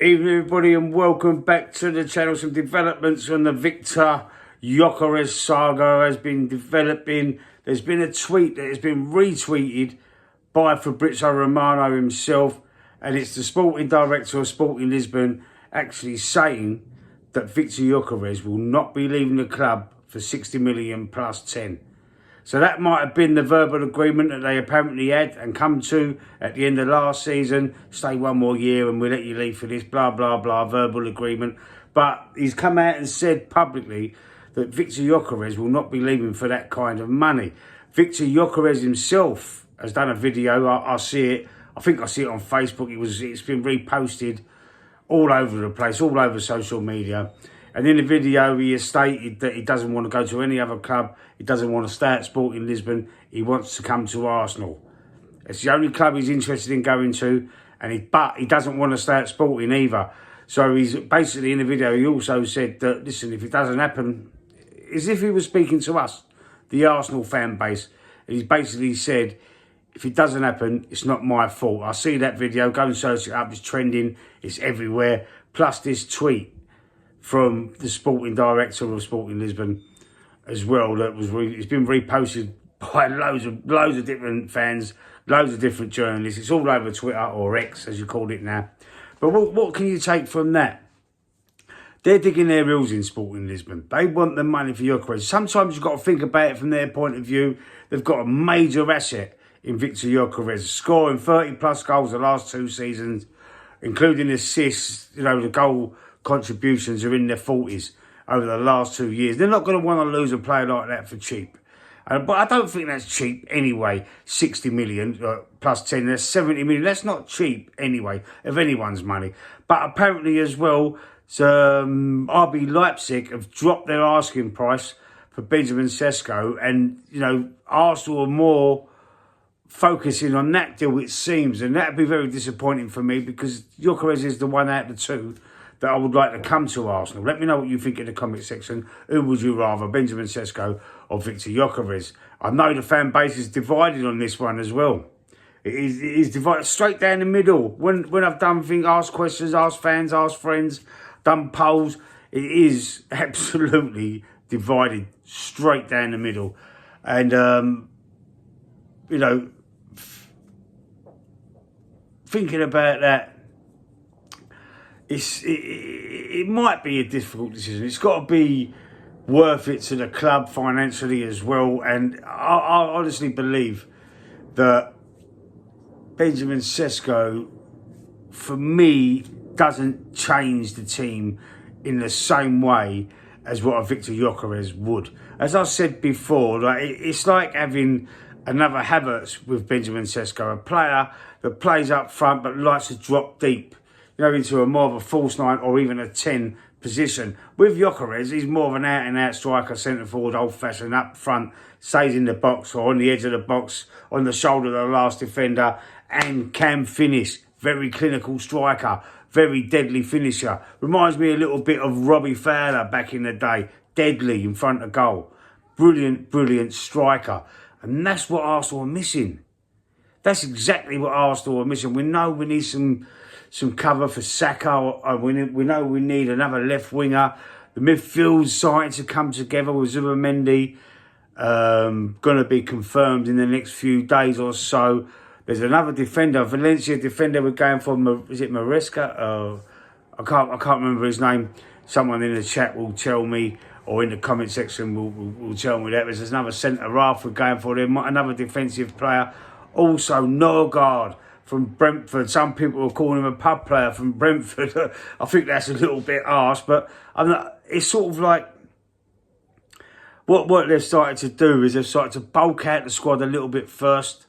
Evening everybody and welcome back to the channel. Some developments on the Viktor Gyökeres saga has been developing. There's been a tweet that has been retweeted by Fabrizio Romano himself, and it's the sporting director of Sporting Lisbon actually saying that Viktor Gyökeres will not be leaving the club for 60 million plus 10. So that might have been the verbal agreement that they apparently had and come to at the end of last season. Stay one more year and we'll let you leave for this, blah, blah, blah, verbal agreement. But he's come out and said publicly that Viktor Gyökeres will not be leaving for that kind of money. Viktor Gyökeres himself has done a video. I see it. I think I see it on Facebook. It's been reposted all over the place, all over social media. And in the video, he has stated that he doesn't want to go to any other club. He doesn't want to stay at Sporting Lisbon. He wants to come to Arsenal. It's the only club he's interested in going to. But he doesn't want to stay at Sporting either. So he's basically, in the video, he also said that, listen, if it doesn't happen, as if he was speaking to us, the Arsenal fan base. And he's basically said, if it doesn't happen, it's not my fault. I see that video. Go and search it up. It's trending. It's everywhere. Plus this tweet from the sporting director of Sporting Lisbon as well, that was it's been reposted by loads of different fans, loads of different journalists. It's all over Twitter, or X as you call it now. But what can you take from that? They're digging their heels in Sporting Lisbon. They want the money for Gyökeres. Sometimes you've got to think about it from their point of view. They've got a major asset in Viktor Gyökeres, scoring 30 plus goals the last 2 seasons, including assists. You know, the goal contributions are in their 40s over the last 2 years. They're not going to want to lose a player like that for cheap. But I don't think that's cheap anyway. 60 million plus 10, that's 70 million. That's not cheap anyway, of anyone's money. But apparently as well, RB Leipzig have dropped their asking price for Benjamin Sesko. And, you know, Arsenal are more focusing on that deal, it seems. And that would be very disappointing for me, because Gyökeres is the one out of the two that I would like to come to Arsenal. Let me know what you think in the comment section. Who would you rather, Benjamin Sesko or Viktor Gyökeres? I know the fan base is divided on this one as well. It is divided straight down the middle. When I've done things, asked questions, asked fans, asked friends, done polls, it is absolutely divided straight down the middle. And, you know, thinking about that, it might be a difficult decision. It's got to be worth it to the club financially as well. And I honestly believe that Benjamin Sesko, for me, doesn't change the team in the same way as what a Viktor Gyökeres would. As I said before, like, it's like having another Havertz with Benjamin Sesko, a player that plays up front but likes to drop deep, you know, into a more of a false 9 or even a 10 position. With Gyökeres, he's more of an out-and-out striker, centre-forward, old-fashioned, up front, stays in the box or on the edge of the box, on the shoulder of the last defender, and can finish. Very clinical striker, very deadly finisher. Reminds me a little bit of Robbie Fowler back in the day. Deadly in front of goal. Brilliant, brilliant striker. And that's what Arsenal are missing. That's exactly what Arsenal are missing. We know we need some cover for Saka. We know we need another left winger. The midfield's starting to come together with Zubimendi. Going to be confirmed in the next few days or so. There's another defender, Valencia defender we're going for. Is it Maresca? I can't remember his name. Someone in the chat will tell me, or in the comment section will tell me that. There's another centre-half we're going for. There, another defensive player. Also, Norgard from Brentford. Some people are calling him a pub player from Brentford. I think that's a little bit harsh, but it's sort of like what they've started to do is they've started to bulk out the squad a little bit first.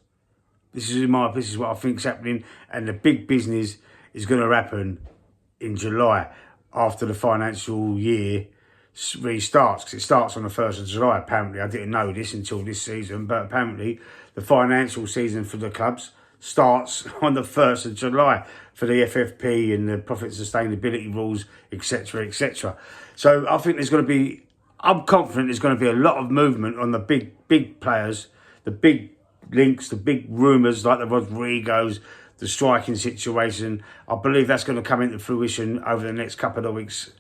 This is what I think is happening, and the big business is going to happen in July after the financial year restarts, because it starts on the 1st of July. Apparently, I didn't know this until this season, but apparently the financial season for the clubs starts on the 1st of July for the FFP and the profit sustainability rules, etc., etc. So I think I'm confident there's going to be a lot of movement on the big players, the big links, the big rumours like the Rodrigos, the striking situation. I believe that's going to come into fruition over the next couple of weeks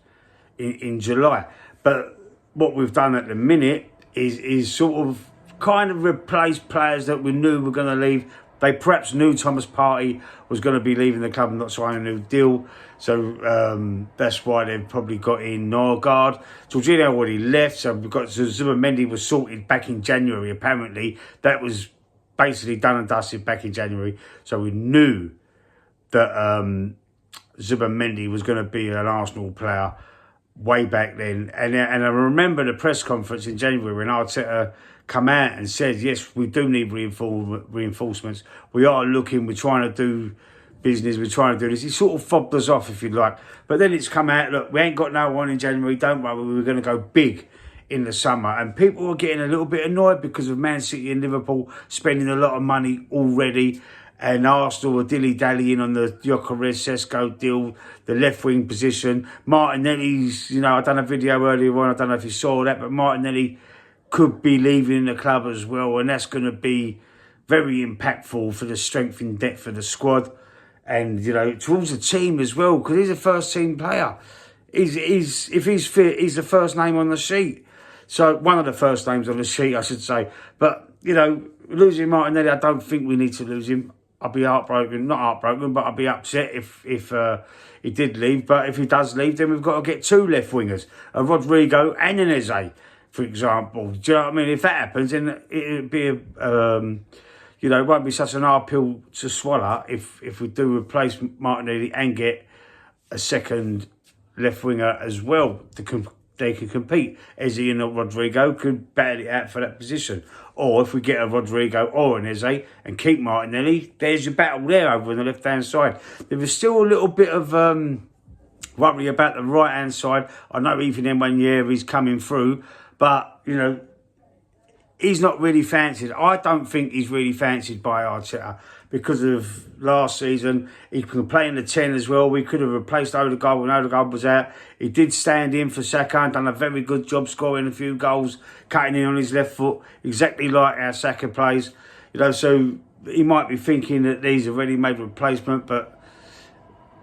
in July. But what we've done at the minute is sort of kind of replace players that we knew were going to leave. They perhaps knew Thomas Partey was going to be leaving the club and not signing a new deal. So that's why they've probably got in Norgard. Jorginho already left, so we've got Zubimendi was sorted back in January, apparently. That was basically done and dusted back in January. So we knew that Zubimendi was going to be an Arsenal player way back then. And I remember the press conference in January when Arteta come out and said, yes, we do need reinforcements. We are looking, we're trying to do business, we're trying to do this. He sort of fobbed us off, if you like. But then it's come out, look, we ain't got no one in January, don't worry, we were going to go big in the summer. And people were getting a little bit annoyed because of Man City and Liverpool spending a lot of money already. And Arsenal were dilly-dallying on the Gyökeres Sesko deal, the left-wing position. Martinelli's, I done a video earlier on, I don't know if you saw that, but Martinelli could be leaving the club as well, and that's going to be very impactful for the strength and depth of the squad, and towards the team as well, because he's a first-team player. If he's fit, he's the first name on the sheet. So one of the first names on the sheet, I should say. But losing Martinelli, I don't think we need to lose him. I'll be heartbroken, not heartbroken, but I'll be upset if he did leave. But if he does leave, then we've got to get two left wingers, a Rodrigo and an Eze, for example. Do you know what I mean? If that happens, then it'd be it won't be such an hard pill to swallow if we do replace Martinelli and get a second left winger as well. They can compete. Eze and Rodrigo could battle it out for that position. Or if we get a Rodrigo or an Eze and keep Martinelli, there's your battle there over on the left-hand side. There is still a little bit of worry about the right-hand side. I know even in 1 year he's coming through, but, he's not really fancied. I don't think he's really fancied by Arteta because of last season. He can play in the 10 as well. We could have replaced Odegaard when Odegaard was out. He did stand in for Saka and done a very good job scoring a few goals, cutting in on his left foot, exactly like how Saka plays. So he might be thinking that he's a ready-made replacement, but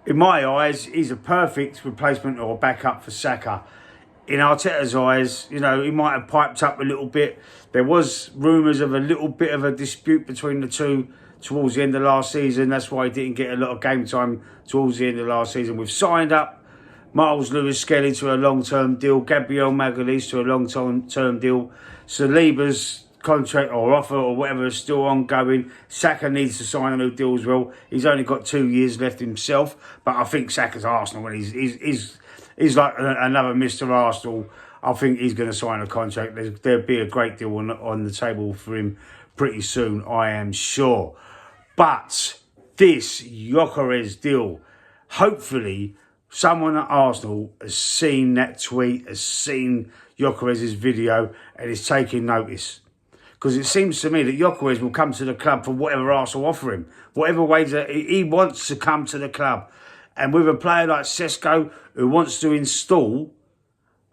in my eyes, he's a perfect replacement or backup for Saka. In Arteta's eyes, he might have piped up a little bit. There was rumours of a little bit of a dispute between the two towards the end of last season. That's why he didn't get a lot of game time towards the end of last season. We've signed up Miles Lewis-Skelly to a long-term deal, Gabriel Magalhaes to a long-term deal. Saliba's contract or offer or whatever is still ongoing. Saka needs to sign a new deal as well. He's only got 2 years left himself, but I think Saka's Arsenal and he's like another Mr. Arsenal. I think he's going to sign a contract. There'll be a great deal on the table for him pretty soon, I am sure. But this Gyökeres deal, hopefully someone at Arsenal has seen that tweet, has seen Gyökeres' video and is taking notice. Because it seems to me that Gyökeres will come to the club for whatever Arsenal offer him. Whatever ways that he wants to come to the club. And with a player like Sesko, who wants to install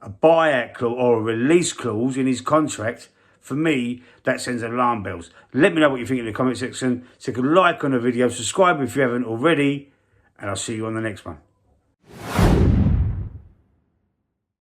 a buyout clause or a release clause in his contract, for me, that sends alarm bells. Let me know what you think in the comment section. Stick a like on the video, subscribe if you haven't already, and I'll see you on the next one.